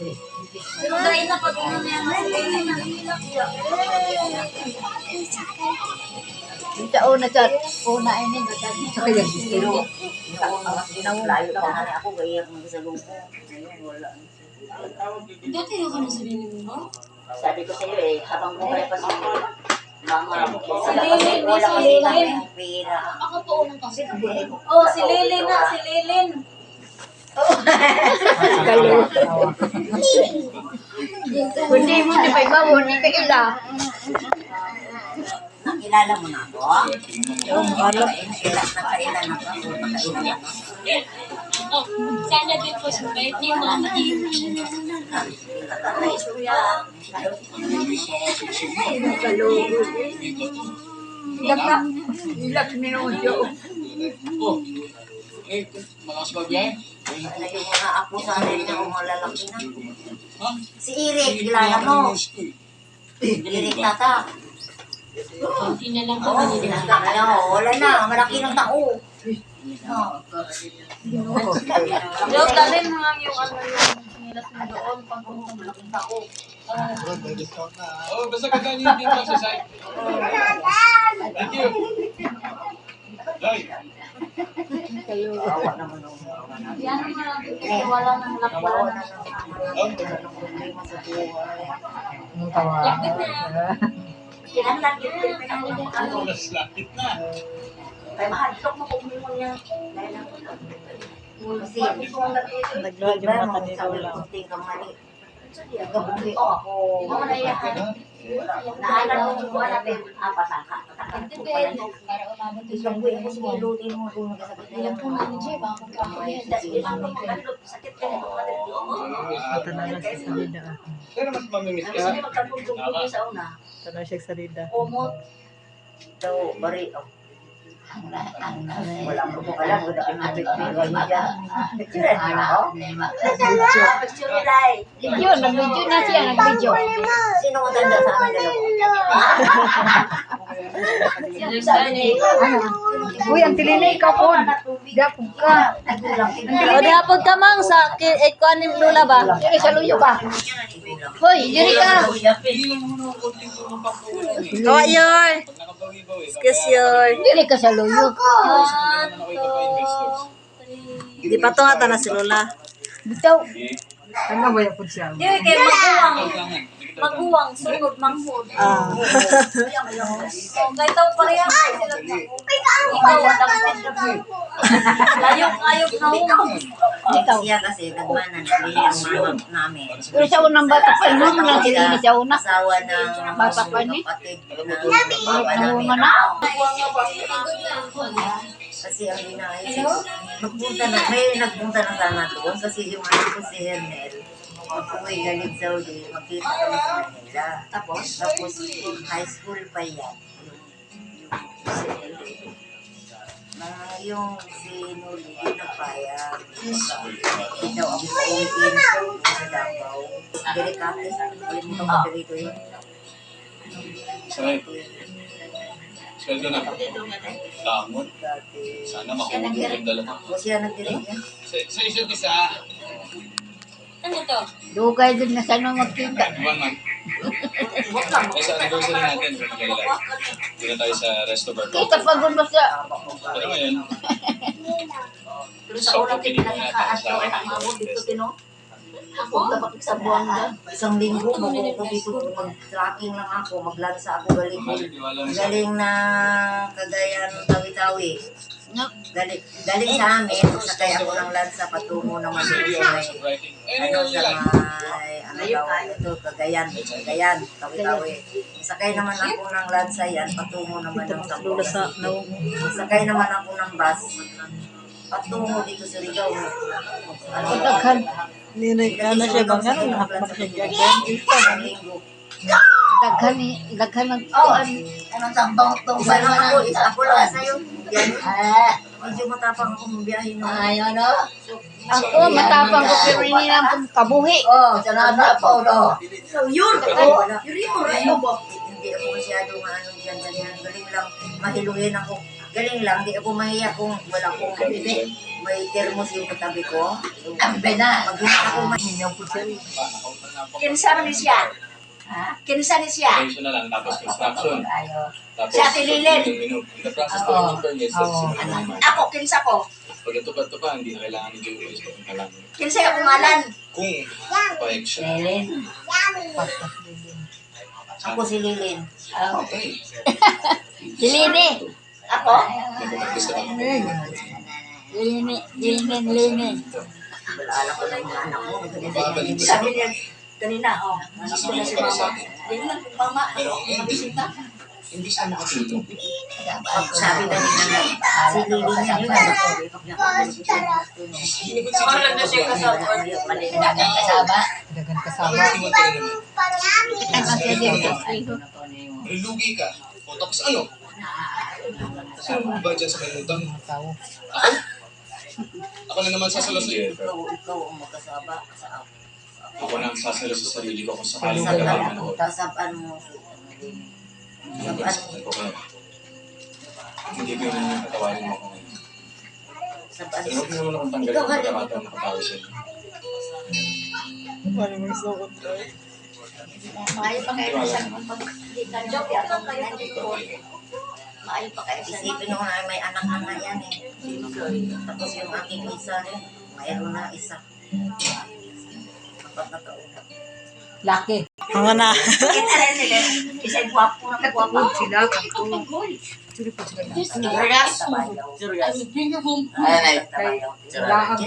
Pero dahil na pag ano na yan, silili na. Sa una ini sa kaya Pero, layo na nga ako, kaya ako magsalubong. Ngayon, wala. Dati yung ka na silili mo? Sabi ko sa'yo eh, habang buhay pa si Mama, Si Lilin, wala si kasi Lilin. kami pera. Ako po unang kasi. Oh, si Lilin na, si Lilin. Kundi mo di ba ibawo ni kaila. Nakilala mo na ako? Yung ano, nakailan na ako, nakailan na ako. Oh, sana din po sa bait niyo, Mama. Ilak minuto. Oh, eh, malakas ba yan? Yung mga apo sa akin na mga lalaki na. Ha? Si Eric, kilala mo? Eric Tata. Hindi na lang Oo, wala na, malaki ng tao. Yung dalhin mo lang yung ano yung sinilas mo doon pag pumunta malaking tao. Oh, basta ganda niyo din pa sa site. Thank you. Day. Awa naman ako. Yan ang mga kasi wala nang Nawawa lakbaran. na ng problema sa buhay. Lakit na. Kinalagit ko yung Ano, mas lakit na. kaya mahadlok mo kung mo niya. Dahil ako na. Kasi Nagluha yung mata ni Lola. kunting kamali. Gabuhi ako. Naagal ko yung natin. Patangka. Para umabot yung Isang buhay ako sinilutin mo kung nagkasakit na Alam yan. po namin siya, baka magkakaroon. Sakit ka nito. Mata na lang sa salida. Pero mas mamimiss Kasi ka. magkatulog sa una. Tanaw siya sa salida. Umot. Daw, bari. Wala ko po alam. Wala ko nabit niya. Picture na ako. Picture nila eh. Video, nag-video na siya, nag-video. Sino ang tanda sa amin dalawa? Sabi ni, Uy, ang tilili ikaw po. Gapog ka. O, dihapon ka mang sa ikuan ni Lola ba? Dili sa luyo ba? Hoy, dili ka. Kawa yoy. Pag nakabawi-bawi. Kiss yoy. Dili ka sa luyo. Di pa to ata na si Lola. Bitaw. Ano ba yung po siya? Di kay maguwang sunod manghod. Ah. Kay taw pareha sila. Ikaw ayok na ikaw. Siya kasi nagmana nagbili ang mama namin. Pero sa unang bata pa, ano mo lang tilili sa una? Asawa ng Bata pa ni? kapatid ng papa namin. Nangunga na. Kasi ang ginahit, nagpunta na sana doon kasi yung ano ko si Hernel, uwi galing Saudi, magkita kami sa Manila. Tapos high school pa yan. Yung si Nuli, nagpayag. Ikaw ang pauwiin sa Davao. Delikate sa akin mo itong dito yun. Sorry. Sweldo na. Tamon. Sana makuha yung dalawa. O siya nagdinig niya. Sa isa't isa, Ano to? Dugay din na sana magkita. 1 month. Eh, sa anniversary natin, kailan? Hindi na tayo sa resto bar. Kita pa gundo sa... Pero ngayon, Pero sa ulang pinakakaataw ay mabot dito tino. Ako dapat sa buwan na. Isang linggo mabuo ko dito mag-tracking lang ako, maglansa ako galing. Galing na Cagayan, Tawi-Tawi. Galing sa amin, sakay ako ng lansa patungo naman doon sa may ano sa may ano daw ito, Cagayan, Tawi-Tawi. Sakay naman ako ng lansa yan patungo naman ng Sambuca. Sakay naman ako ng bus patungo dito sa Rigao. Daghan. Ninay ka na siya bang ano? Daghan ng... Oh, anong tambang itong ba naman ako? Ako lang sa'yo. Yan. Medyo matapang akong biyahe mo. Ay, ano? Ako, matapang ko pero hindi na akong kabuhi. Oh, sanada po, no? So, yun. Yun. Hindi ako masyado maano dyan. Galing lang. Mahiluhin ako. Galing lang, di ako mahiya kung wala kong may thermos yung katabi ko. So, Ambay na. pag hindi ako Minyaw ko siya. Kinsa ni siya? Kinsa ni siya? Attention na lang, tapos construction. Tapos, Si Ate Lilin. menu. In the process to remove permits, Ako, kinsa ko? pag natupad to pa, hindi na kailangan ni Joey Boys papunta lang. Kinsa ka pangalan? Kung pahig siya. Lelen. ako si Lilin. Okay. Lilini. Ako? Mag-practice ka lang. Lilini. Wala ko ng mga anak mo. Babalik ko Sabi niya kanina, gusto na Sasabihin si ko para sa mama. atin. Hindi na, mama, Pero ang ending, mabisita. hindi siya nakatulog. Pag sabi na nila na si Lilin yan yun. Sinigot si Joey na siya kasama. Dagan kasama. Dagan kasama. Iwan ka na naman. Lugi ka. O tapos ano? Sino ba dyan sa may utang? Tao. Ako? Ako na naman sasalo sa iyo. Ikaw ang magkasaba sa ako. Ako na ang sasalo sa sarili ko kung sakaling magkakaroon ako. Tasabaan mo. Ako kaya. Hindi ko yun yung katawarin mo ako ngayon. Sabaan Pero huwag mo naman akong tanggalin Ikaw, kung Hali. pagkakataon na katawin sa'yo. Maayo pa kayo sa pagkita. Joke ako kayo dito. Maayo pa kayo sa Isipin mo na may anak na nga yan eh. Tapos yung aking isa rin, mayroon na isa. Apat na taon na. Laki. Kita rin nila. Isa'y gwapo na gwapo. Sila. Sila po sila. Serious? Tabayaw. Kay laang